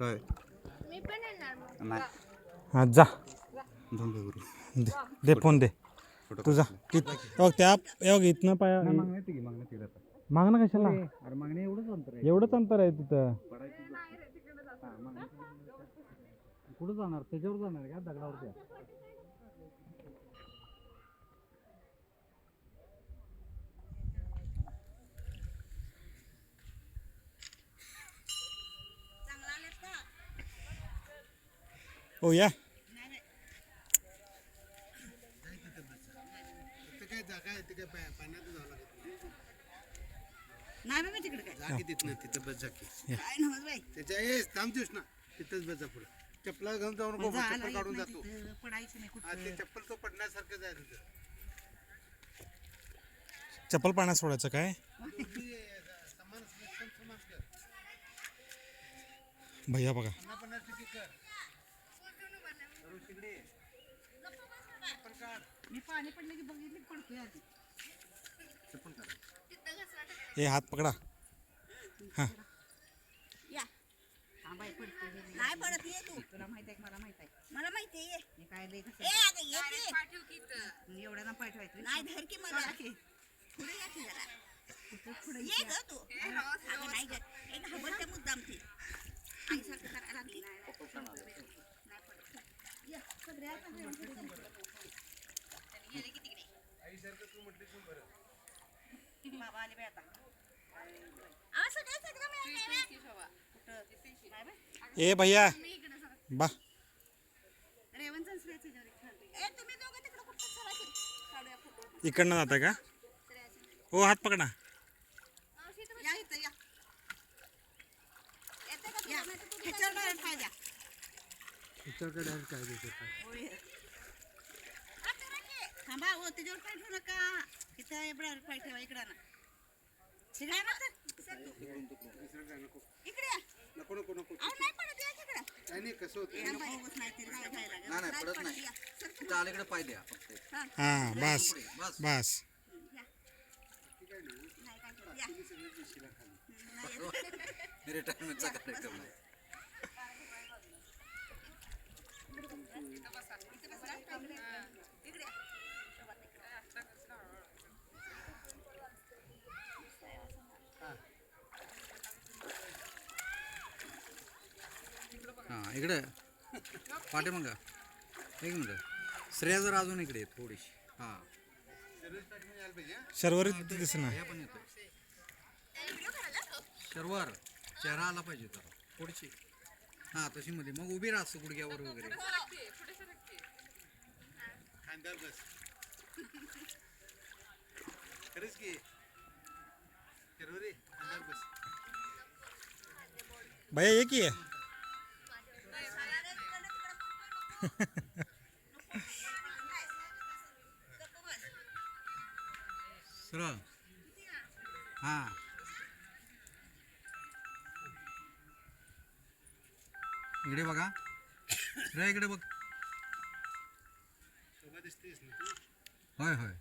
होय नाही हा जा दोन गुरु दे दे फोन दे तुझा त्या इथनं पाया मागणं कशाला एवढंच अंतर आहे तिथं कुठं जाणार त्याच्यावर जाणार का दगडावरती हो या नाही बाबा तिकडे काय जा की तिथनं तिथं बस जा की काय नव्हत बाई त्याच्या थांबतोस ना तिथंच बस जा पुढे चप्पला घेऊन जाऊ नको चप्पल काढून जातो पडायचं नाही हा, ते चप्पल तो पडण्यासारखं जाय तुझं चप्पल पाण्यात सोडायचं काय भैया बघा मी पाणी पडलं की बघितली पडतोय आधी हे हात पकडा हा या बाई पडते नाही पडत ये तू तुला माहित आहे मला माहित आहे मला माहिती आहे हे काय लई कसं एवढ्या ना पाठवायचं नाही धर की मला पुढे या की जरा पुढे ये ग तू नाही ग एक खबरच्या मुद्दाम ती आईसारखं करायला लागली नाही पडत या सगळ्या गेले की तिकडे आईसारखं तू म्हटली तू बरं बाबा आले बाई आता असं काय सगळं ए भैया बा रेवण संस्कृती ए तुम्ही दोघं तिकडे कुठं चला की काढूया फोटो इकडनं जाता का हो हात पकडा या इथं या येते का तुला नाही तर तू ह्याच्यावर पाय द्या थांबा हो त्याच्यावर पाय ठेवू नका इथं एवढा पाय ठेवा इकडं ना शिकाय ना इकडे या नको नको नको अहो नाही पडत या तिकडं नाही कसं होतं नाही ते नाही घ्यायला नाही पडत नाही तिथं अलीकडे पाय द्या फक्त हा बस बस रिटायरमेंटचा कार्यक्रम आहे हां इकडे पाठीमागं एक मिनिट श्रेया जर अजून इकडे थोडीशी हां शर्वरी दिसना या पण येतो शर्वर चेहरा आला पाहिजे तर थोडीशी हां तशी मध्ये मग उभी राहा असं गुडघ्यावर वगैरे खांद्यावर बस खरंच की शर्वरी खांद्यावर बस भैया ये की सरळ हां इकडे बघा रे इकडे बघ होय होय